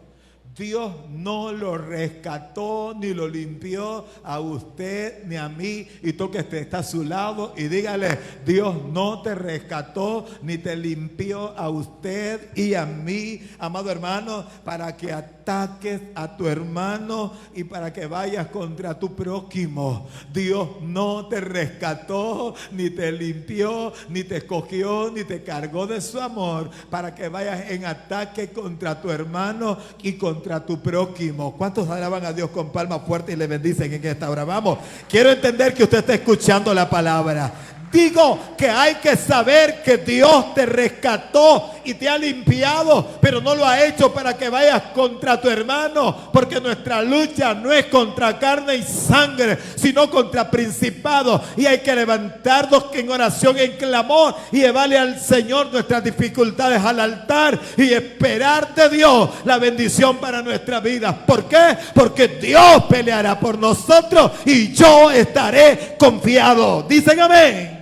Dios no lo rescató ni lo limpió a usted ni a mí. Y tú que está a su lado y dígale: Dios no te rescató ni te limpió a usted y a mí, amado hermano, para que ataques a tu hermano y para que vayas contra tu prójimo. Dios no te rescató, ni te limpió, ni te escogió, ni te cargó de su amor para que vayas en ataque contra tu hermano y contra tu prójimo. ¿Cuántos alaban a Dios con palmas fuertes y le bendicen en esta hora? Vamos, quiero entender que usted está escuchando la palabra. Digo que hay que saber que Dios te rescató y te ha limpiado, pero no lo ha hecho para que vayas contra tu hermano, porque nuestra lucha no es contra carne y sangre, sino contra principados, y hay que levantarnos en oración, en clamor, y llevarle al Señor nuestras dificultades al altar y esperar de Dios la bendición para nuestra vida. ¿Por qué? Porque Dios peleará por nosotros y yo estaré confiado. Dicen amén.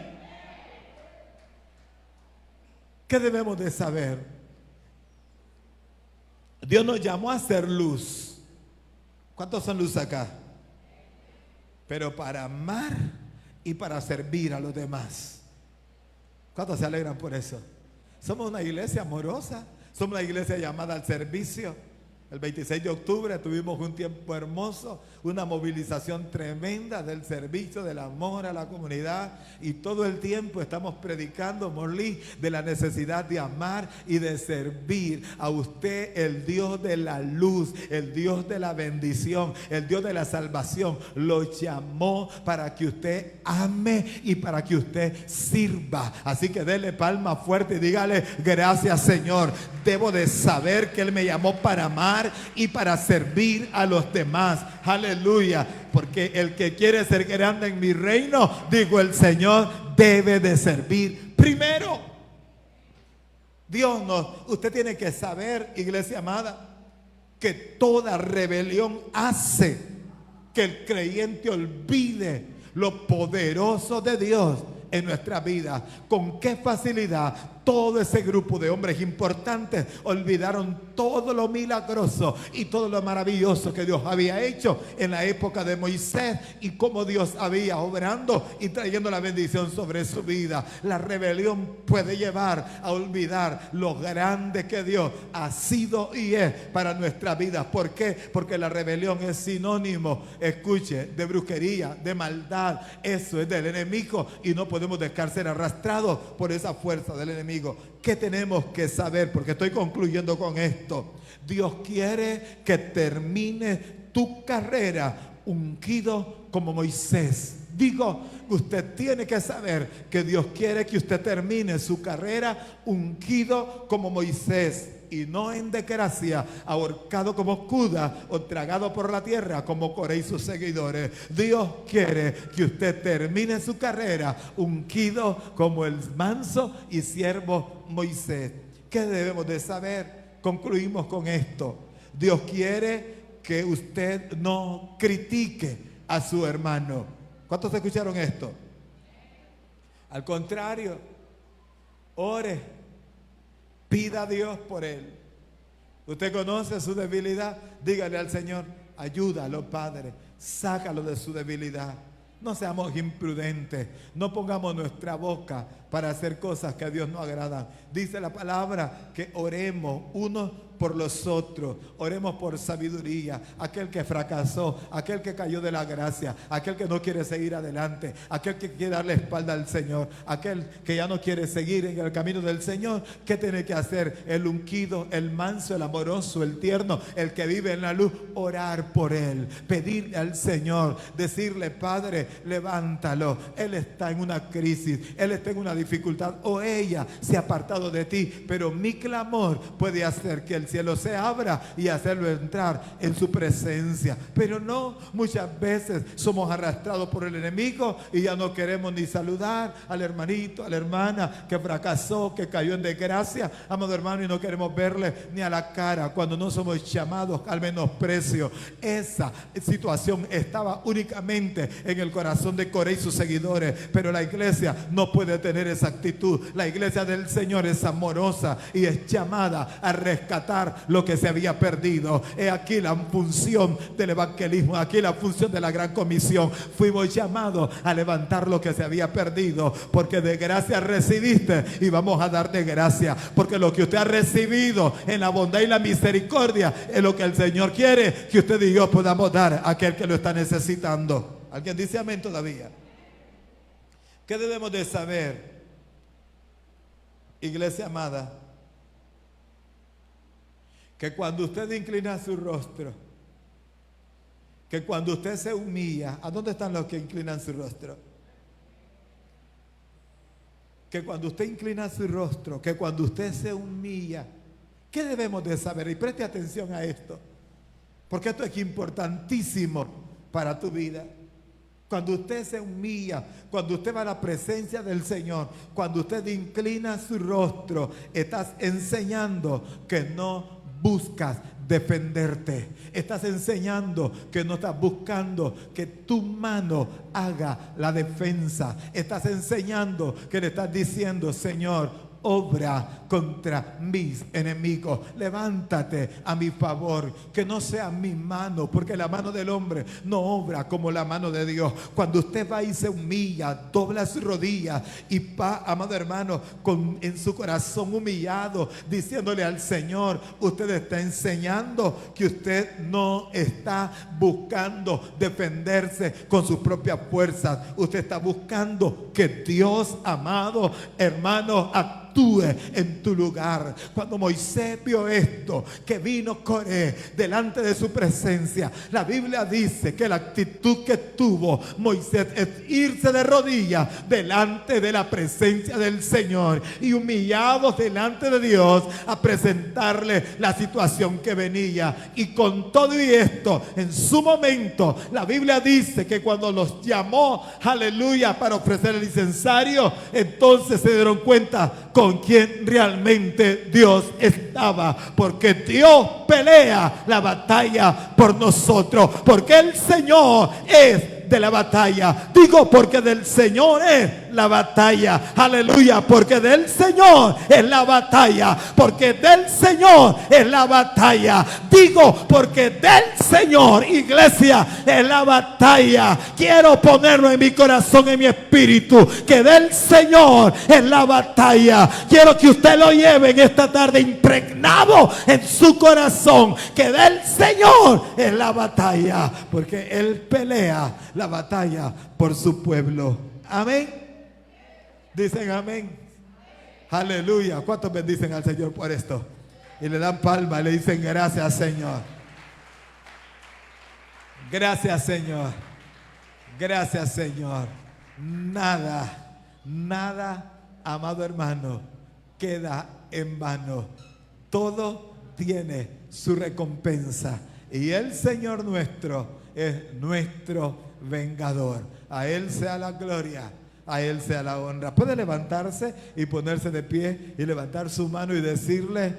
¿Qué debemos de saber? Dios nos llamó a ser luz. ¿Cuántos son luz acá? Pero para amar y para servir a los demás. ¿Cuántos se alegran por eso? Somos una iglesia amorosa. Somos una iglesia llamada al servicio. El 26 de octubre tuvimos un tiempo hermoso, una movilización tremenda del servicio, del amor a la comunidad, y todo el tiempo estamos predicando, Morlí, de la necesidad de amar y de servir a usted, el Dios de la luz, el Dios de la bendición, el Dios de la salvación. Lo llamó para que usted ame y para que usted sirva. Así que dele palma fuerte y dígale: gracias, Señor. Debo de saber que Él me llamó para amar y para servir a los demás. Aleluya. Porque el que quiere ser grande en mi reino, digo el Señor, debe de servir primero. Usted tiene que saber, iglesia amada, que toda rebelión hace que el creyente olvide lo poderoso de Dios en nuestra vida. ¿Con qué facilidad todo ese grupo de hombres importantes olvidaron todo lo milagroso y todo lo maravilloso que Dios había hecho en la época de Moisés y cómo Dios había obrando y trayendo la bendición sobre su vida? La rebelión puede llevar a olvidar lo grande que Dios ha sido y es para nuestra vida. ¿Por qué? Porque la rebelión es sinónimo, escuche, de brujería, de maldad. Eso es del enemigo y no podemos dejar ser arrastrados por esa fuerza del enemigo. ¿Qué tenemos que saber? Porque estoy concluyendo con esto. Dios quiere que termine tu carrera ungido como Moisés. Digo, usted tiene que saber que Dios quiere que usted termine su carrera ungido como Moisés, y no en desgracia, ahorcado como Judas o tragado por la tierra como Coré y sus seguidores. Dios quiere que usted termine su carrera ungido como el manso y siervo Moisés. ¿Qué debemos de saber? Concluimos con esto. Dios quiere que usted no critique a su hermano. ¿Cuántos escucharon esto? Al contrario, ore. Pida a Dios por él. Usted conoce su debilidad. Dígale al Señor: ayúdalo, Padre. Sácalo de su debilidad. No seamos imprudentes. No pongamos nuestra boca para hacer cosas que a Dios no agradan. Dice la palabra que oremos unos por los otros. Oremos por sabiduría. Aquel que fracasó, aquel que cayó de la gracia, aquel que no quiere seguir adelante, aquel que quiere darle espalda al Señor, aquel que ya no quiere seguir en el camino del Señor. ¿Qué tiene que hacer? El ungido, el manso, el amoroso, el tierno, el que vive en la luz, orar por él, pedirle al Señor, decirle: Padre, levántalo. Él está en una crisis, él está en una dificultad, o ella se ha apartado de ti, pero mi clamor puede hacer que el cielo se abra y hacerlo entrar en su presencia. Pero no, muchas veces somos arrastrados por el enemigo y ya no queremos ni saludar al hermanito, a la hermana que fracasó, que cayó en desgracia, amado hermano, y no queremos verle ni a la cara cuando no somos llamados al menosprecio. Esa situación estaba únicamente en el corazón de Coré y sus seguidores, pero la iglesia no puede tener esa actitud. La iglesia del Señor es amorosa y es llamada a rescatar levantar lo que se había perdido. He aquí la función del evangelismo, aquí la función de la gran comisión. Fuimos llamados a levantar lo que se había perdido, porque de gracia recibiste y vamos a dar de gracia, porque lo que usted ha recibido en la bondad y la misericordia es lo que el Señor quiere que usted y yo podamos dar a aquel que lo está necesitando. ¿Alguien dice amén todavía? ¿Qué debemos de saber, iglesia amada? Que cuando usted inclina su rostro, que cuando usted se humilla, ¿a dónde están los que inclinan su rostro? Que cuando usted inclina su rostro, que cuando usted se humilla, ¿qué debemos de saber? Y preste atención a esto, porque esto es importantísimo para tu vida. Cuando usted se humilla, cuando usted va a la presencia del Señor, cuando usted inclina su rostro, estás enseñando que no buscas defenderte. Estás enseñando que no estás buscando que tu mano haga la defensa. Estás enseñando que le estás diciendo: Señor, obra contra mis enemigos, levántate a mi favor, que no sea mi mano, porque la mano del hombre no obra como la mano de Dios. Cuando usted va y se humilla, dobla sus rodillas y va, amado hermano, en su corazón humillado, diciéndole al Señor, usted está enseñando que usted no está buscando defenderse con sus propias fuerzas. Usted está buscando que Dios, amado hermano, actúe en tu lugar. Cuando Moisés vio esto, que vino Coré delante de su presencia, la Biblia dice que la actitud que tuvo Moisés es irse de rodillas delante de la presencia del Señor y humillados delante de Dios a presentarle la situación que venía. Y con todo y esto, en su momento, la Biblia dice que cuando los llamó, aleluya, para ofrecer el incensario, entonces se dieron cuenta con quién realmente Dios estaba, porque Dios pelea la batalla por nosotros, porque el Señor es de la batalla. Digo, porque del Señor es la batalla. Aleluya, porque del Señor es la batalla, porque del Señor es la batalla. Digo, porque del Señor, iglesia, es la batalla. Quiero ponerlo en mi corazón, en mi espíritu, que del Señor es la batalla. Quiero que usted lo lleve en esta tarde impregnado en su corazón, que del Señor es la batalla, porque Él pelea la batalla por su pueblo. Amén. Dicen amén. Aleluya. ¿Cuántos bendicen al Señor por esto? Y le dan palma y le dicen gracias, Señor. Gracias, Señor. Gracias, Señor. Nada, amado hermano, queda en vano. Todo tiene su recompensa. Y el Señor nuestro es nuestro vengador. A Él sea la gloria, a Él sea la honra. Puede levantarse y ponerse de pie y levantar su mano y decirle: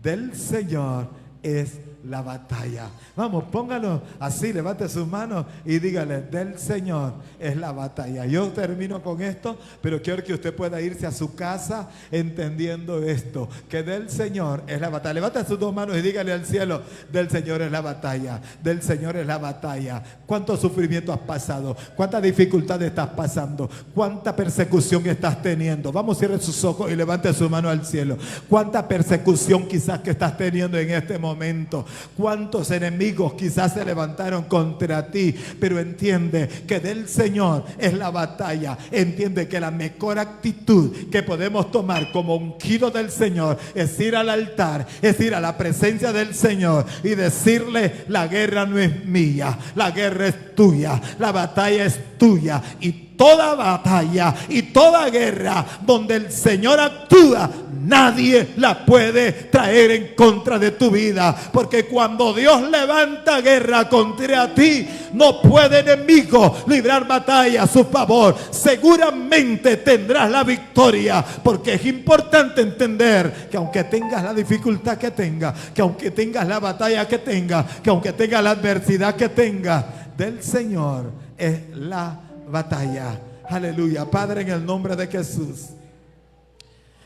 del Señor es la batalla. Vamos, póngalo así, levante sus manos y dígale: del Señor es la batalla. Yo termino con esto, pero quiero que usted pueda irse a su casa entendiendo esto, que del Señor es la batalla. Levante sus dos manos y dígale al cielo: del Señor es la batalla, del Señor es la batalla. ¿Cuánto sufrimiento has pasado? ¿Cuánta dificultad estás pasando? ¿Cuánta persecución estás teniendo? Vamos, cierre sus ojos y levante su mano al cielo. ¿Cuánta persecución quizás que estás teniendo en este momento? ¿Cuántos enemigos quizás se levantaron contra ti? Pero entiende que del Señor es la batalla. Entiende que la mejor actitud que podemos tomar como ungido del Señor es ir al altar, es ir a la presencia del Señor y decirle: la guerra no es mía, la guerra es tuya, la batalla es tuya. Y toda batalla y toda guerra donde el Señor actúa, nadie la puede traer en contra de tu vida, porque cuando Dios levanta guerra contra ti, no puede enemigo librar batalla a su favor. Seguramente tendrás la victoria, porque es importante entender que aunque tengas la dificultad que tengas, que aunque tengas la batalla que tengas, que aunque tengas la adversidad que tengas, del Señor es la batalla. Aleluya. Padre, en el nombre de Jesús,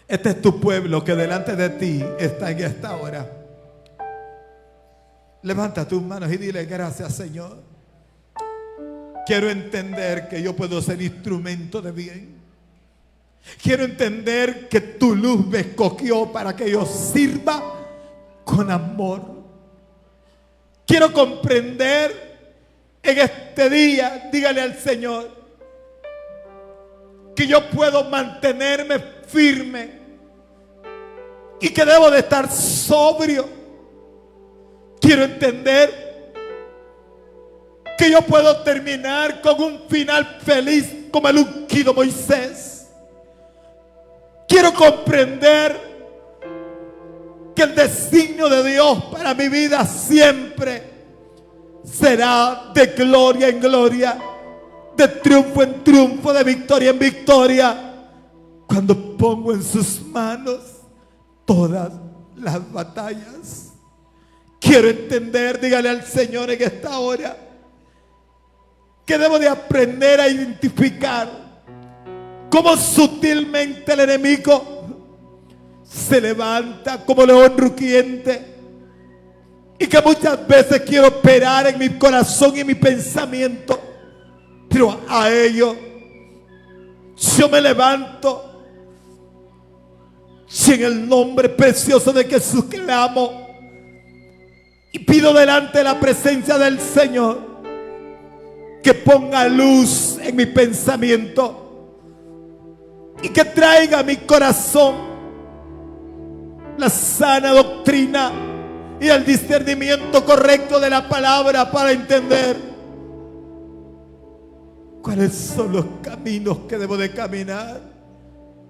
este es tu pueblo que delante de ti está en esta hora. Levanta tus manos y dile: gracias, Señor. Quiero entender que yo puedo ser instrumento de bien. Quiero entender que tu luz me escogió para que yo sirva con amor. Quiero comprender en este día, dígale al Señor, que yo puedo mantenerme firme y que debo de estar sobrio. Quiero entender que yo puedo terminar con un final feliz como el ungido Moisés. Quiero comprender que el designio de Dios para mi vida siempre será de gloria en gloria, de triunfo en triunfo, de victoria en victoria, cuando pongo en sus manos todas las batallas. Quiero entender, dígale al Señor en esta hora, que debo de aprender a identificar cómo sutilmente el enemigo se levanta como león rugiente, y que muchas veces quiero operar en mi corazón y en mi pensamiento, pero a ello yo me levanto y en el nombre precioso de Jesús clamo y pido delante de la presencia del Señor que ponga luz en mi pensamiento y que traiga a mi corazón la sana doctrina y el discernimiento correcto de la palabra para entender cuáles son los caminos que debo de caminar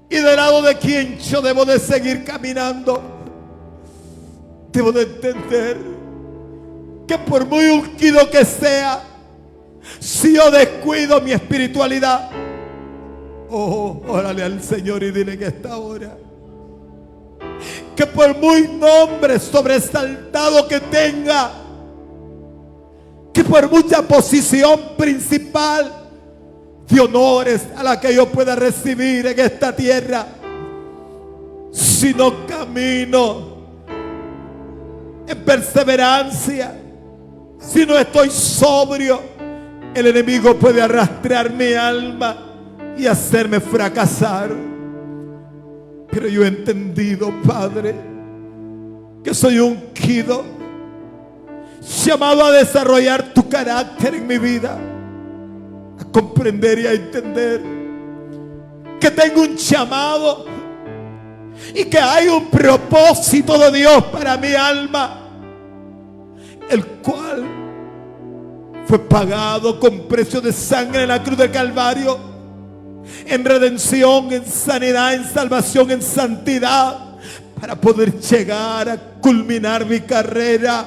y del lado de quién yo debo de seguir caminando. Debo de entender que por muy ungido que sea, si yo descuido mi espiritualidad, órale al Señor y dile que esta hora, que por muy nombre sobresaltado que tenga, que por mucha posición principal de honores a la que yo pueda recibir en esta tierra, si no camino en perseverancia, si no estoy sobrio, el enemigo puede arrastrar mi alma y hacerme fracasar. Pero yo he entendido, Padre, que soy ungido, llamado a desarrollar tu carácter en mi vida, a comprender y a entender que tengo un llamado y que hay un propósito de Dios para mi alma, el cual fue pagado con precio de sangre en la cruz del Calvario, en redención, en sanidad, en salvación, en santidad, para poder llegar a culminar mi carrera.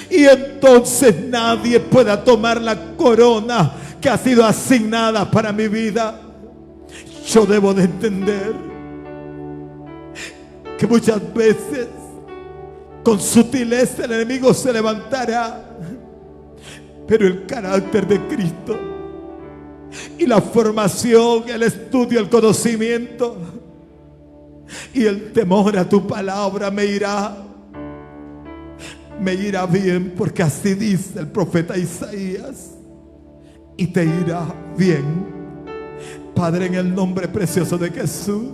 Y entonces nadie pueda tomar la corona que ha sido asignada para mi vida. Yo debo de entender que muchas veces con sutileza el enemigo se levantará, pero el carácter de Cristo y la formación, el estudio, el conocimiento y el temor a tu palabra me irá bien, porque así dice el profeta Isaías, y te irá bien. Padre, en el nombre precioso de Jesús,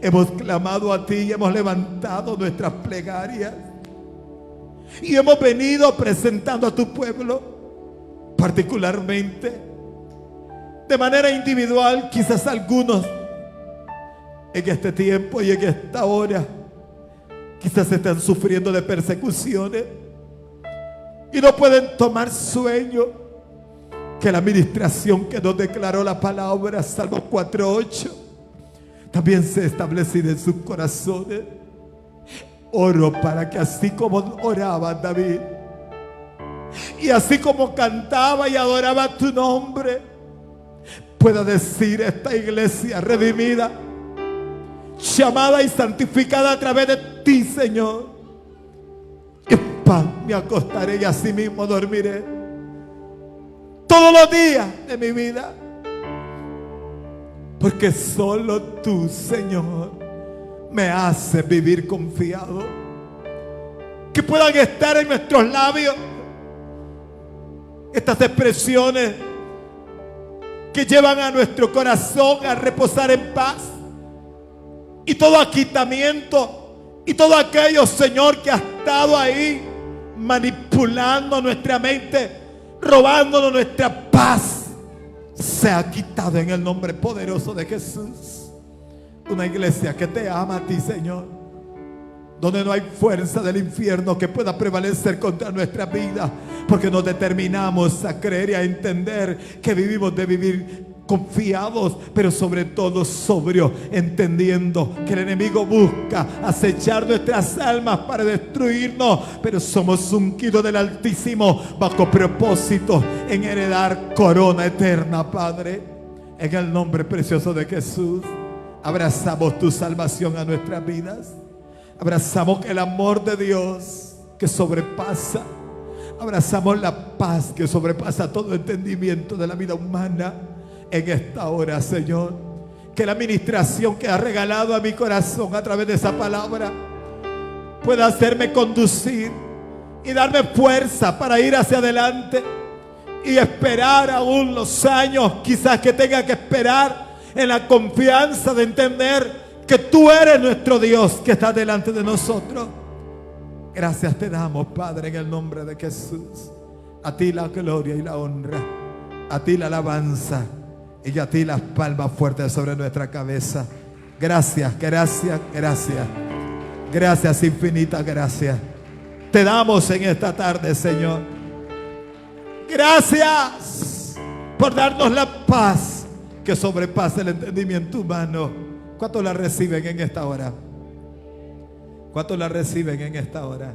hemos clamado a ti y hemos levantado nuestras plegarias y hemos venido presentando a tu pueblo, particularmente de manera individual. Quizás algunos en este tiempo y en esta hora quizás están sufriendo de persecuciones y no pueden tomar sueño. Que la administración que nos declaró la palabra, Salmo 4:8, también sea establecida en sus corazones. Oro para que así como oraba David y así como cantaba y adoraba tu nombre, pueda decir esta iglesia redimida, llamada y santificada a través de ti, Señor: en paz me acostaré y así mismo dormiré todos los días de mi vida, porque solo tú, Señor, me haces vivir confiado. que puedan estar en nuestros labios estas expresiones que llevan a nuestro corazón a reposar en paz. Y todo aquitamiento y todo aquello, Señor, que ha estado ahí manipulando nuestra mente, robándonos nuestra paz, se ha quitado en el nombre poderoso de Jesús. Una iglesia que te ama a ti, Señor, donde no hay fuerza del infierno que pueda prevalecer contra nuestra vida, porque nos determinamos a creer y a entender que vivimos de vivir confiados, pero sobre todo sobrios, entendiendo que el enemigo busca acechar nuestras almas para destruirnos, pero somos ungidos del Altísimo bajo propósito en heredar corona eterna, Padre. En el nombre precioso de Jesús, abrazamos tu salvación a nuestras vidas. Abrazamos el amor de Dios que sobrepasa. Abrazamos la paz que sobrepasa todo entendimiento de la vida humana. En esta hora, Señor, que la administración que has regalado a mi corazón a través de esa palabra pueda hacerme conducir y darme fuerza para ir hacia adelante y esperar aún los años quizás que tenga que esperar, en la confianza de entender que tú eres nuestro Dios que está delante de nosotros. Gracias te damos, Padre, en el nombre de Jesús. A ti la gloria y la honra, a ti la alabanza y a ti las palmas fuertes sobre nuestra cabeza. Gracias, gracias, gracias. Gracias, infinitas gracias te damos en esta tarde, Señor. Gracias por darnos la paz que sobrepasa el entendimiento humano. ¿Cuántos la reciben en esta hora? ¿Cuántos la reciben en esta hora?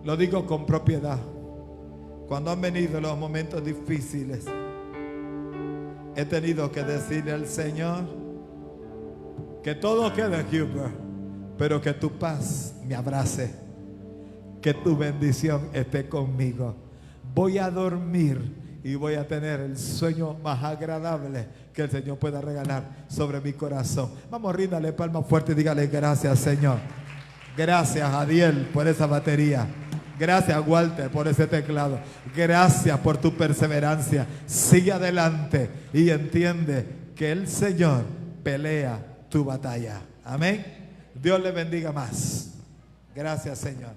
Lo digo con propiedad. Cuando han venido los momentos difíciles, he tenido que decirle al Señor que todo quede aquí, pero que tu paz me abrace, que tu bendición esté conmigo. Voy a dormir y voy a tener el sueño más agradable que el Señor pueda regalar sobre mi corazón. Vamos, ríndale palmas fuertes y dígale gracias, Señor. Gracias, Adiel, por esa batería. Gracias, Walter, por ese teclado. Gracias por tu perseverancia. Sigue adelante y entiende que el Señor pelea tu batalla. Amén. Dios le bendiga más. Gracias, Señor.